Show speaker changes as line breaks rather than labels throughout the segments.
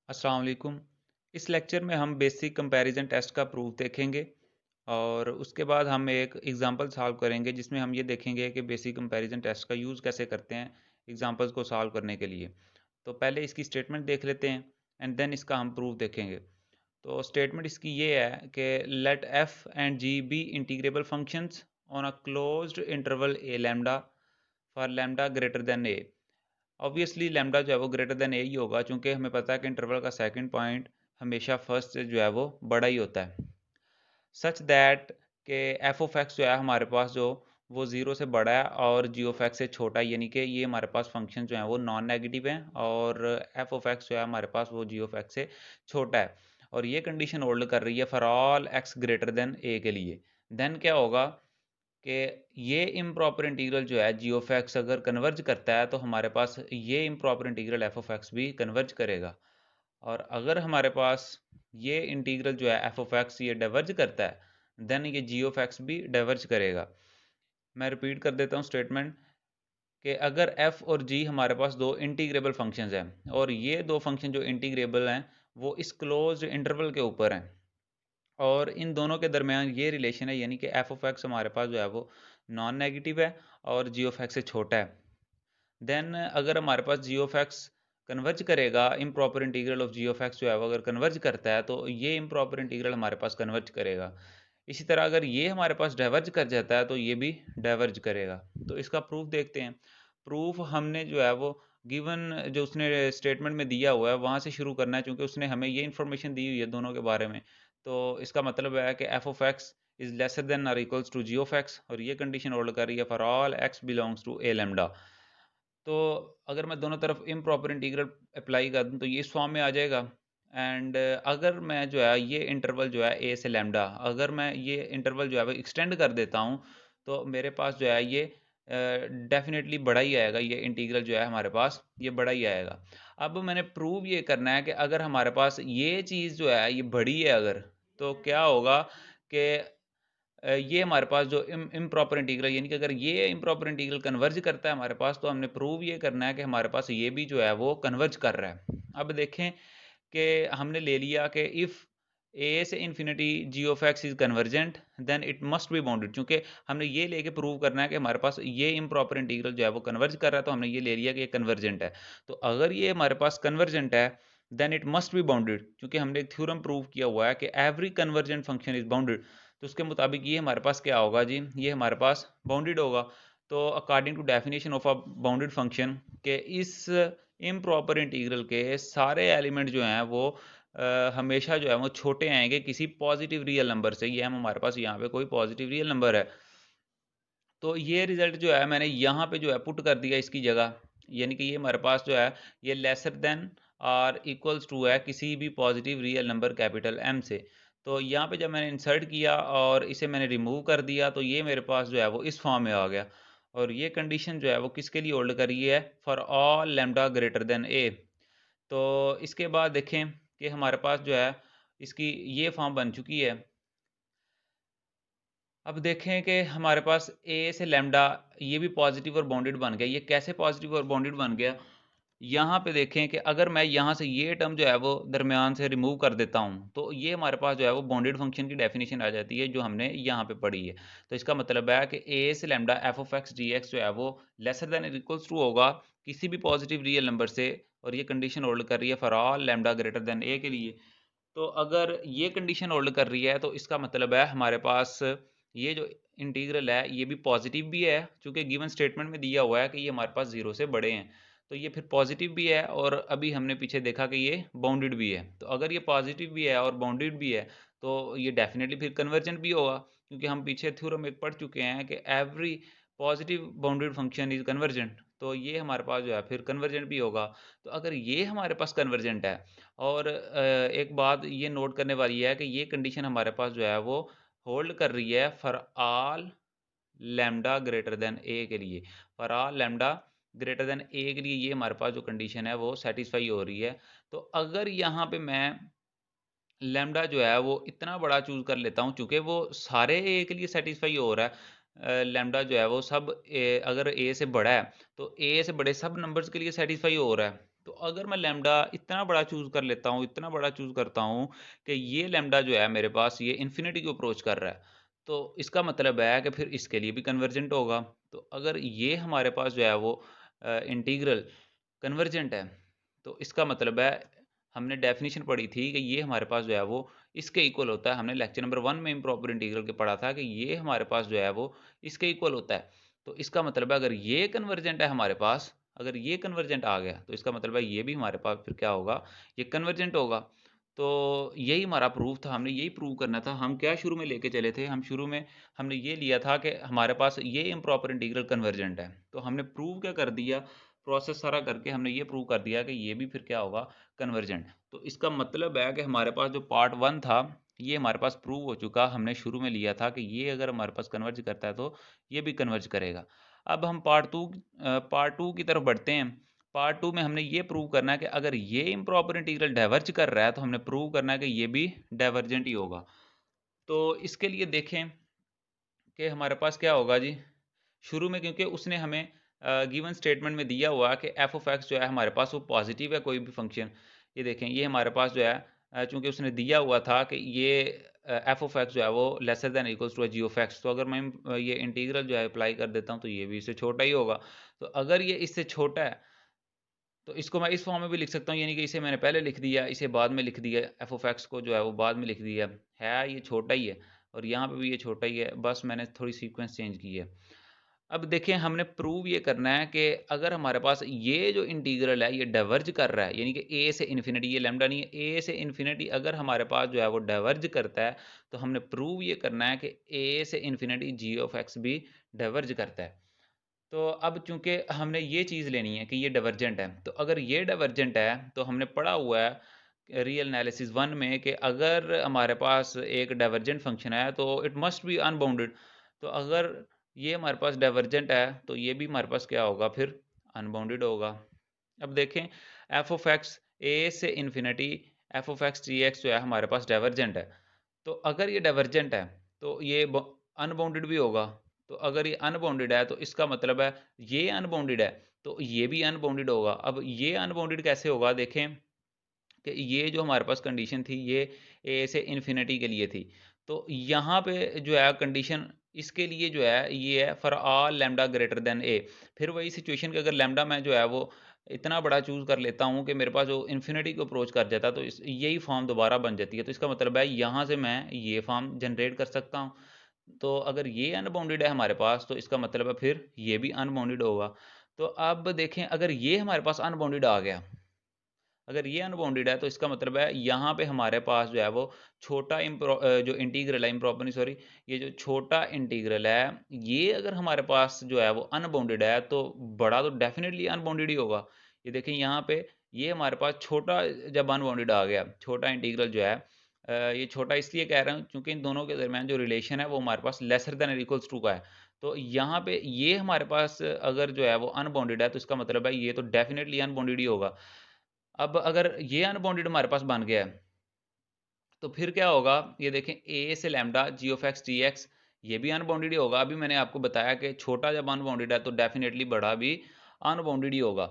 अस्सलाम वालेकुम। इस लेक्चर में हम बेसिक कंपैरिजन टेस्ट का प्रूफ देखेंगे और उसके बाद हम एक एग्जांपल सॉल्व करेंगे जिसमें हम ये देखेंगे कि बेसिक कंपैरिजन टेस्ट का यूज़ कैसे करते हैं एग्जांपल्स को सॉल्व करने के लिए। तो पहले इसकी स्टेटमेंट देख लेते हैं एंड देन इसका हम प्रूफ देखेंगे। तो स्टेटमेंट इसकी ये है कि let F and G be integrable functions on a closed interval A lambda for lambda greater than A. Obviously lambda जो है वो ग्रेटर देन ए ही होगा, चूंकि हमें पता है कि इंटरवल का सेकंड पॉइंट हमेशा फर्स्ट से जो है वो बड़ा ही होता है। सच दैट के एफ ऑफ एक्स जो है हमारे पास जो वो ज़ीरो से बड़ा है और जी ऑफ एक्स से छोटा है, यानी कि ये हमारे पास फंक्शन जो है वो नॉन नेगेटिव है और एफ ऑफ एक्स जो है हमारे पास वो जी ऑफ एक्स से छोटा है। और ये कंडीशन होल्ड कर रही है for all x greater than a के लिए। देन क्या होगा कि ये इम्प्रॉपर इंटीग्रल जो है जी ऑफ एक्स अगर कन्वर्ज करता है तो हमारे पास ये improper integral F of x भी कन्वर्ज करेगा। और अगर हमारे पास ये इंटीग्रल जो है एफ ऑफ एक्स ये डाइवर्ज करता है देन ये जी ऑफ एक्स भी डाइवर्ज करेगा। मैं रिपीट कर देता हूँ स्टेटमेंट कि अगर एफ और जी हमारे पास दो इंटीग्रेबल फंक्शंस हैं और ये दो फंक्शन जो इंटीग्रेबल हैं वो इस क्लोज्ड इंटरवल के ऊपर हैं और इन दोनों के दरमियान ये रिलेशन है, यानी कि एफ ऑफ एक्स हमारे पास जो है वो नॉन नेगेटिव है और जी ऑफ एक्स से छोटा है। देन अगर हमारे पास जी ऑफ एक्स कन्वर्ज करेगा, improper integral of G of X जो है वो अगर कन्वर्ज करता है तो ये इम प्रॉपर इंटीग्रल हमारे पास कन्वर्ज करेगा। इसी तरह अगर ये हमारे पास डाइवर्ज कर जाता है तो ये भी डाइवर्ज करेगा। तो इसका प्रूफ देखते हैं। प्रूफ हमने जो है वो गिवन जो उसने स्टेटमेंट में दिया हुआ है वहाँ से शुरू करना है, क्योंकि उसने हमें ये इन्फॉर्मेशन दी हुई है दोनों के बारे में। तो इसका मतलब है कि f of x is lesser than और equals to g of x, और ये कंडीशन होल्ड कर रही है for all x belongs to a lambda. तो अगर मैं दोनों तरफ इम्प्रॉपर इंटीग्रल अप्लाई कर दूँ तो ये इस फॉर्म में आ जाएगा। एंड अगर मैं जो है ये इंटरवल जो है ए से लैम्डा, अगर मैं ये इंटरवल जो है वो एक्सटेंड कर देता हूँ तो मेरे पास जो है ये डेफिनेटली बड़ा ही आएगा, ये इंटीग्रल जो है हमारे पास ये बड़ा ही आएगा। अब मैंने प्रूव ये करना है कि अगर हमारे पास ये चीज़ जो है ये बड़ी है अगर, तो क्या होगा कि ये हमारे पास जो इम्प्रॉपर इंटीग्रल, यानी कि अगर ये इम्प्रॉपर इंटीग्रल कन्वर्ज करता है हमारे पास तो हमने प्रूव ये करना है कि हमारे पास ये भी जो है वो कन्वर्ज कर रहा है। अब देखें कि हमने ले लिया कि इफ़ ए से infinity g of x is convergent then it must be bounded, क्योंकि हमने ये लेके प्रूव करना है कि हमारे पास ये इम्प्रॉपर इंटीग्रल जो है वो कन्वर्ज कर रहा है, तो हमने ये ले लिया कि ये कन्वर्जेंट है। तो अगर ये हमारे पास कन्वर्जेंट है then it must be bounded, क्योंकि हमने एक थ्योरम प्रूव किया हुआ है कि every convergent function is bounded. तो उसके मुताबिक ये हमारे पास क्या होगा जी, ये हमारे पास बाउंडेड होगा। तो according to definition of a bounded function के इस इम्प्रॉपर इंटीग्रल के सारे एलिमेंट जो हैं वो हमेशा जो है वो छोटे आएंगे किसी पॉजिटिव रियल नंबर से। ये हम हमारे पास यहाँ पे कोई पॉजिटिव रियल नंबर है, तो ये रिजल्ट जो है मैंने यहाँ पे जो है पुट कर दिया इसकी जगह, यानी कि ये हमारे पास जो है ये लेसर देन और इक्वल्स टू है किसी भी positive real number capital M से। तो यहाँ पे जब मैंने इंसर्ट किया और इसे मैंने रिमूव कर दिया तो ये मेरे पास जो है वो इस फॉर्म में आ गया। और ये कंडीशन जो है वो किसके लिए होल्ड करी है, for all lambda greater than a. तो इसके बाद देखें कि हमारे पास जो है इसकी ये फॉर्म बन चुकी है। अब देखें कि हमारे पास ए से लैम्डा ये भी पॉजिटिव और बाउंडेड बन गया। ये कैसे पॉजिटिव और बाउंडेड बन गया, यहाँ पे देखें कि अगर मैं यहाँ से ये टर्म जो है वो दरमियान से रिमूव कर देता हूँ तो ये हमारे पास जो है वो बाउंडेड फंक्शन की डेफिनेशन आ जाती है जो हमने यहाँ पे पढ़ी है। तो इसका मतलब है कि ए से lambda F of x d x जो है वो लेसर देन इक्वल्स टू होगा किसी भी पॉजिटिव रियल नंबर से, और ये कंडीशन होल्ड कर रही है for all lambda greater than a के लिए। तो अगर ये कंडीशन होल्ड कर रही है तो इसका मतलब है हमारे पास ये जो इंटीग्रल है ये भी पॉजिटिव भी है, क्योंकि गिवन स्टेटमेंट में दिया हुआ है कि ये हमारे पास जीरो से बड़े हैं। तो ये फिर पॉजिटिव भी है और अभी हमने पीछे देखा कि ये बाउंडेड भी है। तो अगर ये पॉजिटिव भी है और बाउंडेड भी है तो ये डेफिनेटली फिर कन्वर्जेंट भी होगा, क्योंकि हम पीछे थ्योरम एक पढ़ चुके हैं कि every positive bounded function is convergent. तो ये हमारे पास जो है फिर कन्वर्जेंट भी होगा। तो अगर ये हमारे पास कन्वर्जेंट है और एक बात ये नोट करने वाली है कि ये कंडीशन हमारे पास जो है वो होल्ड कर रही है for all lambda greater than a के लिए। For all lambda greater than a के लिए ये हमारे पास जो कंडीशन है वो सेटिस्फाई हो रही है। तो अगर यहाँ पे मैं लैम्डा जो है वो इतना बड़ा चूज कर लेता हूँ, चूंकि वो सारे ए के लिए सेटिस्फाई हो रहा है, लैम्डा जो है वो सब अगर ए से बड़ा है तो ए से बड़े सब नंबर्स के लिए सेटिस्फाई हो रहा है। तो अगर मैं लैम्ब्डा इतना बड़ा चूज़ कर लेता हूँ, इतना बड़ा चूज़ करता हूँ कि ये लैम्ब्डा जो है मेरे पास ये इन्फिनिटी को अप्रोच कर रहा है, तो इसका मतलब है कि फिर इसके लिए भी कन्वर्जेंट होगा। तो अगर ये हमारे पास जो है वो इंटीग्रल कन्वर्जेंट है, तो इसका मतलब है हमने डेफिनिशन पढ़ी थी कि ये हमारे पास जो है वो इसके इक्वल होता है। हमने लेक्चर नंबर 1 में इम्प्रॉपर इंटीग्रल के पढ़ा था कि ये हमारे पास जो है वो इसके इक्वल होता है। तो इसका मतलब है अगर ये कन्वर्जेंट है हमारे पास, अगर ये कन्वर्जेंट आ गया तो इसका मतलब है ये भी हमारे पास फिर क्या होगा, ये कन्वर्जेंट होगा। तो यही हमारा प्रूफ था, हमने यही प्रूव करना था। हम क्या शुरू में लेके चले थे, हम शुरू में हमने ये लिया था कि हमारे पास ये इम्प्रॉपर इंटीग्रल कन्वर्जेंट है। तो हमने प्रूव क्या कर दिया, प्रोसेस सारा करके हमने ये प्रूव कर दिया कि ये भी फिर क्या होगा, कन्वर्जेंट। तो इसका मतलब है कि हमारे पास जो पार्ट 1 था ये हमारे पास प्रूव हो चुका। हमने शुरू में लिया था कि ये अगर हमारे पास कन्वर्ज करता है तो ये भी कन्वर्ज करेगा। अब हम पार्ट 2 की तरफ बढ़ते हैं। पार्ट 2 में हमने ये प्रूव करना है कि अगर ये इम्प्रॉपर इंटीग्रल डाइवर्ज कर रहा है तो हमने प्रूव करना है कि ये भी डाइवर्जेंट ही होगा। तो इसके लिए देखें कि हमारे पास क्या होगा जी, शुरू में क्योंकि उसने हमें गिवन स्टेटमेंट में दिया हुआ कि एफ ऑफ एक्स जो है हमारे पास वो पॉजिटिव है कोई भी फंक्शन। ये देखें ये हमारे पास जो है चूंकि उसने दिया हुआ था कि ये एफ ऑफ एक्स जो है वो lesser than equals to g of x, तो अगर मैं ये इंटीग्रल जो है अप्लाई कर देता हूँ तो ये भी इससे छोटा ही होगा। तो अगर ये इससे छोटा है तो इसको मैं इस फॉर्म में भी लिख सकता हूँ, यानी कि इसे मैंने पहले लिख दिया, इसे बाद में लिख दिया, एफ ऑफ एक्स को जो है वो बाद में लिख दिया। है ये छोटा ही है और यहाँ पे भी ये छोटा ही है, बस मैंने थोड़ी सीक्वेंस चेंज की है। अब देखें हमने प्रूव ये करना है कि अगर हमारे पास ये जो इंटीग्रल है ये डाइवर्ज कर रहा है, यानी कि ए से इन्फिनिटी, ये लैम्डा नहीं है, ए से इन्फिनिटी अगर हमारे पास जो है वो डाइवर्ज करता है तो हमने प्रूव ये करना है कि ए से इन्फिनिटी जी ऑफ एक्स भी डाइवर्ज करता है। तो अब चूंकि हमने ये चीज़ लेनी है कि ये डाइवर्जेंट है, तो अगर ये डाइवर्जेंट है तो हमने पढ़ा हुआ है रियल एनालिसिस 1 में कि अगर हमारे पास एक डाइवर्जेंट फंक्शन है तो इट मस्ट बी अनबाउंडेड। तो अगर ये हमारे पास डाइवर्जेंट है तो ये भी हमारे पास क्या होगा, फिर अनबाउंडेड होगा। अब देखें एफ ऑफ एक्स ए से infinity f of x g x जो है हमारे पास डाइवर्जेंट है। तो अगर ये डाइवर्जेंट है तो ये अनबाउंडेड भी होगा। तो अगर ये अनबाउंडेड है तो इसका मतलब है ये अनबाउंडेड है तो ये भी अनबाउंडेड होगा। अब ये अनबाउंडेड कैसे होगा, देखें कि ये जो हमारे पास कंडीशन थी ये ए से इन्फिनिटी के लिए थी, तो यहाँ पे जो है कंडीशन इसके लिए जो है ये है for all lambda greater than a. फिर वही सिचुएशन कि अगर लैम्डा मैं जो है वो इतना बड़ा चूज कर लेता हूँ कि मेरे पास जो इन्फिनिटी को अप्रोच कर जाता है तो यही फॉर्म दोबारा बन जाती है। तो इसका मतलब है यहाँ से मैं ये फॉर्म जनरेट कर सकता हूँ। तो अगर ये अनबाउंडेड है हमारे पास तो इसका मतलब है फिर ये भी अनबाउंडेड होगा। तो अब देखें अगर ये हमारे पास अनबाउंडेड आ गया, अगर ये अनबाउंडेड है तो इसका मतलब है यहाँ पे हमारे पास जो है वो छोटा जो इंटीग्रल है, इम्प्रॉपर नहीं सॉरी, ये जो छोटा इंटीग्रल है ये अगर हमारे पास जो है वो अनबाउंडेड है तो बड़ा तो डेफिनेटली अनबाउंडेड ही होगा। ये देखें यहाँ पे ये हमारे पास छोटा जब अनबाउंडेड आ गया, छोटा इंटीग्रल जो है ये छोटा इसलिए कह रहा हूँ क्योंकि इन दोनों के दरमियान जो रिलेशन है वो हमारे पास लेसर देन इक्वल्स टू का है। तो यहाँ पे ये हमारे पास अगर जो है वो अनबाउंडेड है तो इसका मतलब है ये तो डेफिनेटली अनबाउंडेड ही होगा। अब अगर ये अनबाउंडेड हमारे पास बन गया है तो फिर क्या होगा, ये देखें ए से lambda g of x d x ये भी अनबाउंडेड ही होगा। अभी मैंने आपको बताया कि छोटा जब अनबाउंडेड है तो डेफिनेटली बड़ा भी अनबाउंडेड ही होगा।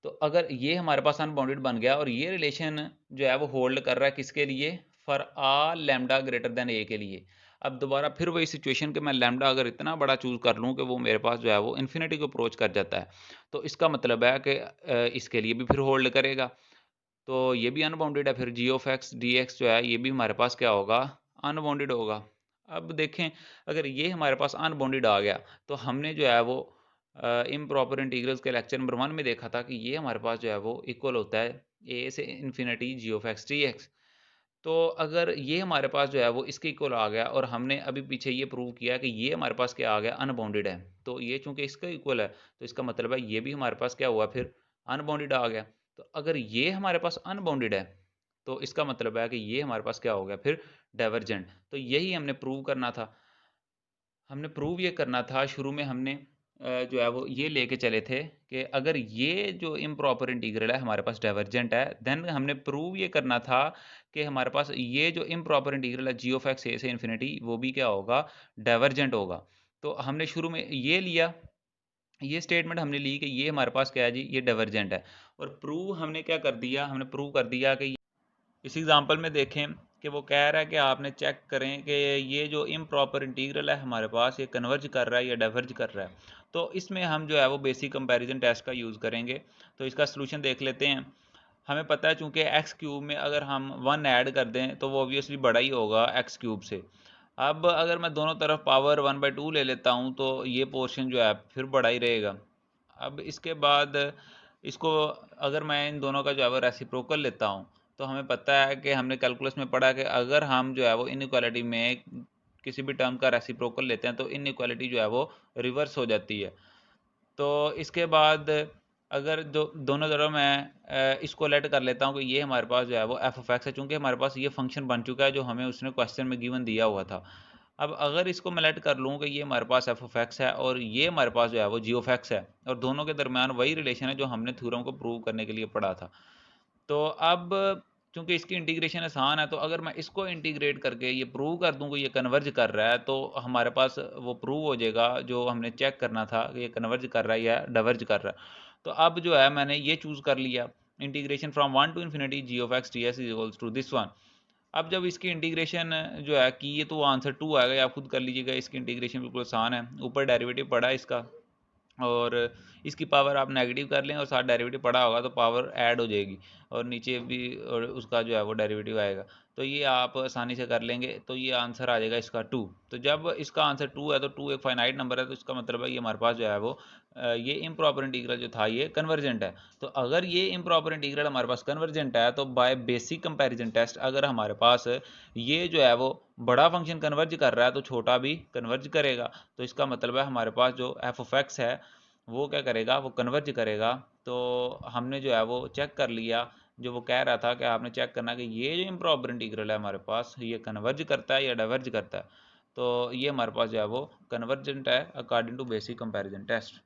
तो अगर ये हमारे पास अनबाउंडेड बन गया और ये रिलेशन जो है वो होल्ड कर रहा है किसके लिए, for all lambda greater than a के लिए। अब दोबारा फिर वही सिचुएशन कि मैं लैम्डा अगर इतना बड़ा चूज कर लूँ कि वो मेरे पास जो है वो इन्फिनिटी को अप्रोच कर जाता है, तो इसका मतलब है कि इसके लिए भी फिर होल्ड करेगा। तो ये भी अनबाउंडेड है, फिर जी ऑफ एक्स डी एक्स जो है ये भी हमारे पास क्या होगा, अनबाउंडेड होगा। अब देखें अगर ये हमारे पास अनबाउंडेड आ गया तो हमने जो है वो इम्प्रॉपर इंटीग्रल्स के लेक्चर नंबर 1 में देखा था कि ये हमारे पास जो है वो इक्वल होता है ए से infinity g of x d x. तो अगर ये हमारे पास जो है वो इसके इक्वल आ गया और हमने अभी पीछे ये प्रूव किया कि ये हमारे पास क्या आ गया, अनबाउंडेड है, तो ये चूंकि इसका इक्वल है तो इसका मतलब है ये भी हमारे पास क्या हुआ, फिर अनबाउंडेड आ गया। तो अगर ये हमारे पास अनबाउंडेड है तो इसका मतलब है कि ये हमारे पास क्या हो गया, फिर डाइवर्जेंट। तो यही हमने प्रूव करना था। हमने प्रूव ये करना था, शुरू में हमने जो है वो ये लेके चले थे कि अगर ये जो इम्प्रॉपर इंटीग्रल है हमारे पास डाइवर्जेंट है, देन हमने प्रूव ये करना था कि हमारे पास ये जो इम्प्रॉपर इंटीग्रल है जी ऑफ एक्स ए से इन्फिनिटी वो भी क्या होगा, डाइवर्जेंट होगा। तो हमने शुरू में ये लिया ये स्टेटमेंट हमने ली कि ये हमारे पास क्या है जी, ये डाइवर्जेंट है। और प्रूव हमने क्या कर दिया, हमने प्रूव कर दिया कि इस एग्जांपल में देखें कि वो कह रहा है कि आपने चेक करें कि ये जो इम्प्रॉपर इंटीग्रल है हमारे पास, ये कन्वर्ज कर रहा है या डाइवर्ज कर रहा है। तो इसमें हम जो है वो बेसिक कंपैरिजन टेस्ट का यूज़ करेंगे। तो इसका सलूशन देख लेते हैं। हमें पता है चूंकि एक्स क्यूब में अगर हम 1 ऐड कर दें तो वो ऑब्वियसली बड़ा ही होगा एक्स क्यूब से। अब अगर मैं दोनों तरफ पावर 1/2 ले लेता हूँ तो ये पोर्शन जो है फिर बड़ा ही रहेगा। अब इसके बाद इसको अगर मैं इन दोनों का जो है वो रेसिप्रोकल लेता हूँ तो हमें पता है कि हमने कैलकुलस में पढ़ा कि अगर हम जो है वो इनइक्वालिटी में किसी भी टर्म का रेसिप्रोकल लेते हैं तो इनइक्वालिटी जो है वो रिवर्स हो जाती है। तो इसके बाद अगर दोनों तरफ मैं इसको लेट कर लेता हूँ कि ये हमारे पास जो है वो एफ ऑफ एक्स है, चूँकि हमारे पास ये फंक्शन बन चुका है जो हमें उसने क्वेश्चन में गिवन दिया हुआ था। अब अगर इसको मैं लेट कर लूँ कि ये हमारे पास एफ ऑफ एक्स है और ये हमारे पास जो है वो जी ऑफ एक्स है, और दोनों के दरमियान वही रिलेशन है जो हमने थ्योरम को प्रूव करने के लिए पढ़ा था। तो अब चूंकि इसकी इंटीग्रेशन आसान है तो अगर मैं इसको इंटीग्रेट करके ये प्रूव कर दूं कि ये कन्वर्ज कर रहा है तो हमारे पास वो प्रूव हो जाएगा जो हमने चेक करना था कि ये कन्वर्ज कर रहा है या डाइवर्ज कर रहा है। तो अब जो है मैंने ये चूज़ कर लिया, integration from 1 to infinity g of x t s is equals to this one. अब जब इसकी इंटीग्रेशन जो है की ये तो आंसर 2 आएगा, आप खुद कर लीजिएगा। इसकी इंटीग्रेशन बिल्कुल आसान है, ऊपर डेरिवेटिव पड़ा है इसका और इसकी पावर आप नेगेटिव कर लें और साथ डेरिवेटिव पड़ा होगा तो पावर ऐड हो जाएगी और नीचे भी और उसका जो है वो डेरिवेटिव आएगा। तो ये आप आसानी से कर लेंगे, तो ये आंसर आ जाएगा इसका 2। तो जब इसका आंसर 2 है तो 2 एक फाइनाइट नंबर है, तो इसका मतलब है ये हमारे पास जो है वो ये इम्प्रॉपर इंटीग्रल जो था ये कन्वर्जेंट है। तो अगर ये इम्प्रॉपर इंटीग्रल हमारे पास कन्वर्जेंट है तो बाय बेसिक कंपैरिजन टेस्ट अगर हमारे पास ये जो है वो बड़ा फंक्शन कन्वर्ज कर रहा है तो छोटा भी कन्वर्ज करेगा। तो इसका मतलब है हमारे पास जो एफ ऑफ एक्स है वो क्या करेगा, वो कन्वर्ज करेगा। तो हमने जो है वो चेक कर लिया, जो वो कह रहा था कि आपने चेक करना कि ये जो इम्प्रॉपर इंटीग्रल है हमारे पास ये कन्वर्ज करता है या डाइवर्ज करता है। तो ये हमारे पास जो है वो कन्वर्जेंट है according to basic comparison test.